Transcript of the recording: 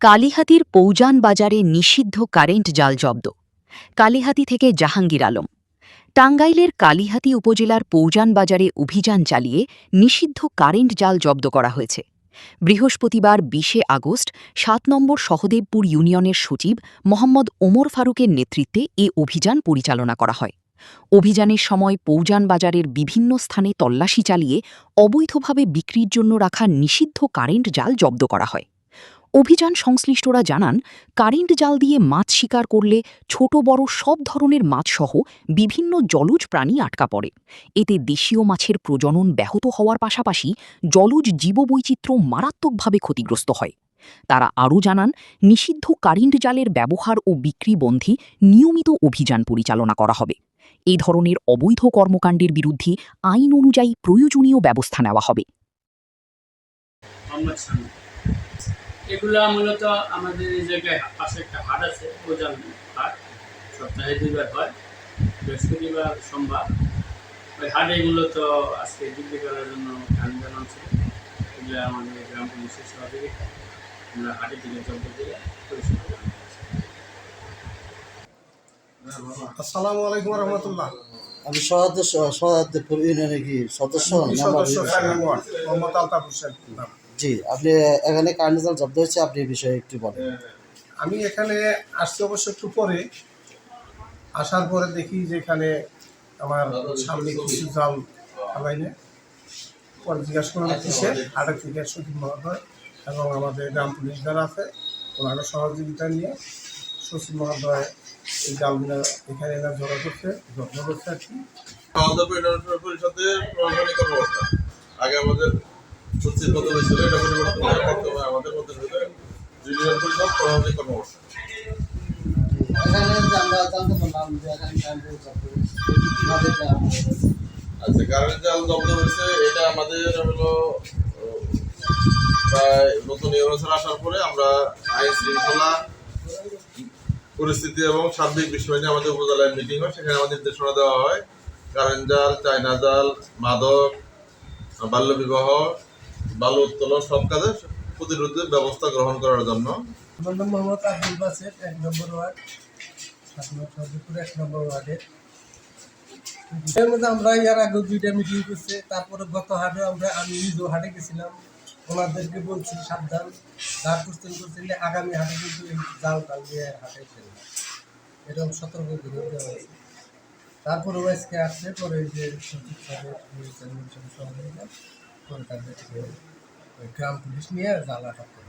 কালিহাতীর পৌজান বাজারে নিষিদ্ধ কারেন্ট জাল জব্দ। কালিহাতী থেকে জাহাঙ্গীর আলম। টাঙ্গাইলের কালিহাতী উপজেলার পৌজান বাজারে অভিযান চালিয়ে নিষিদ্ধ কারেন্ট জাল জব্দ করা হয়েছে। বৃহস্পতিবার ২০ আগস্ট ৭ নম্বর সহদেবপুর ইউনিয়নের সচিব মোহাম্মদ ওমর ফারুকের নেতৃত্বে এ অভিযান পরিচালনা করা হয়। অভিযানের সময় পৌজান বাজারের বিভিন্ন স্থানে তল্লাশি চালিয়ে অবৈধভাবে বিক্রির জন্য রাখা নিষিদ্ধ কারেন্ট জাল জব্দ করা হয়। অভিযান সংশ্লিষ্টরা জানান, কারেন্ট জাল দিয়ে মাছ শিকার করলে ছোট বড় সব ধরনের মাছসহ বিভিন্ন জলজ প্রাণী আটকা পড়ে। এতে দেশীয় মাছের প্রজনন ব্যাহত হওয়ার পাশাপাশি জলজ জীববৈচিত্র্য মারাত্মকভাবে ক্ষতিগ্রস্ত হয়। তারা আরও জানান, নিষিদ্ধ কারেন্ট জালের ব্যবহার ও বিক্রি বন্ধে নিয়মিত অভিযান পরিচালনা করা হবে। এই ধরনের অবৈধ কর্মকাণ্ডের বিরুদ্ধে আইন অনুযায়ী প্রয়োজনীয় ব্যবস্থা নেওয়া হবে। এগুলা মূলত আমাদের এই জায়গায় পাশে একটা হাট আছে, পৌজান হাট, সপ্তাহে 2 বার হয়, বৃহস্পতিবার সোমবার। ওই হাটে মূলত আজকে বিক্রিকরার জন্য গান আছে। এগুলো আমাদের গ্রাম পুলিশের সহযোগিতা, আমরা হাটের দিকে জব্দ দিয়ে পরিষেবা করি। আসসালামু আলাইকুম রহমতুল্লাহ। আমি সহদেবপুর ইউনিয়নের কি সদস্য? মোহাম্মদ আলতাফ হোসেন। জি, আপনি এখানে কারেন্ট জাল জব্দ হয়েছে, আপনি এই বিষয়ে একটু বলেন। আমি এখানে আসছি অবশ্য একটু পরে, আসার পরে দেখি যে এখানে আমার সামনে কিছু জাল ফালাইনে, পরে জিজ্ঞাসা করলাম কিসের, হাটের থেকে সচিব মহোদয় এবং আমাদের গ্রাম পুলিশ যারা আছে ওনারা সহযোগিতা নিয়ে সচিব মহোদয় এই জালগুলো এখানে এরা জড়ো করছে, যত্ন করছে আর কি। পরিষদের প্রশাসনিক কর্মকর্তা আগে আমাদের সচিব পদবি ছিল, এটা পরিবর্তন করে বর্তমানে আমাদের মধ্যে ইউনিয়ন পরিষদ প্রশাসনিক কর্মকর্তা। আচ্ছা, কারেন্ট জাল জব্দ হয়েছে, এটা আমাদের হলো প্রায় নতুন ইউনিয়ন আসার পরে আমরা আইন শৃঙ্খলা পরিস্থিতি এবং সার্বিক বিষয় নিয়ে আমাদের উপজেলায় মিটিং হয়, সেখানে আমাদের নির্দেশনা দেওয়া হয় কারেন্ট জাল, চায়না জাল, মাদক, বাল্যবিবাহ, বালু উত্তোলন সব কাজে প্রতিরোধে ব্যবস্থা গ্রহণ করার জন্য। আমার নাম মোহাম্মদ আব্দুল বাসের, 1 নম্বর ওয়ার্ড, 7 নম্বর 1 নম্বর ওয়ার্ডের। এর মধ্যে আমরা এর আগে 2টা মিটিং করছে, তারপরে গত হাটে আমি নিজেও হাটে গেছিলাম, ওনাদেরকে বলছি সাবধান, যার কোশ্চেন করছেন আগামী হাটে কিন্তু এই জাল টাল দিয়ে হাটে ফেলবে, এরকম সতর্ক করে দেওয়া হয়েছে। তারপরে আজকে আসছে, পরে যে সচিব সাহেব সহযোগিতা করে তাদের গ্রাম পুলিশ নিয়ে জাল আটক করে।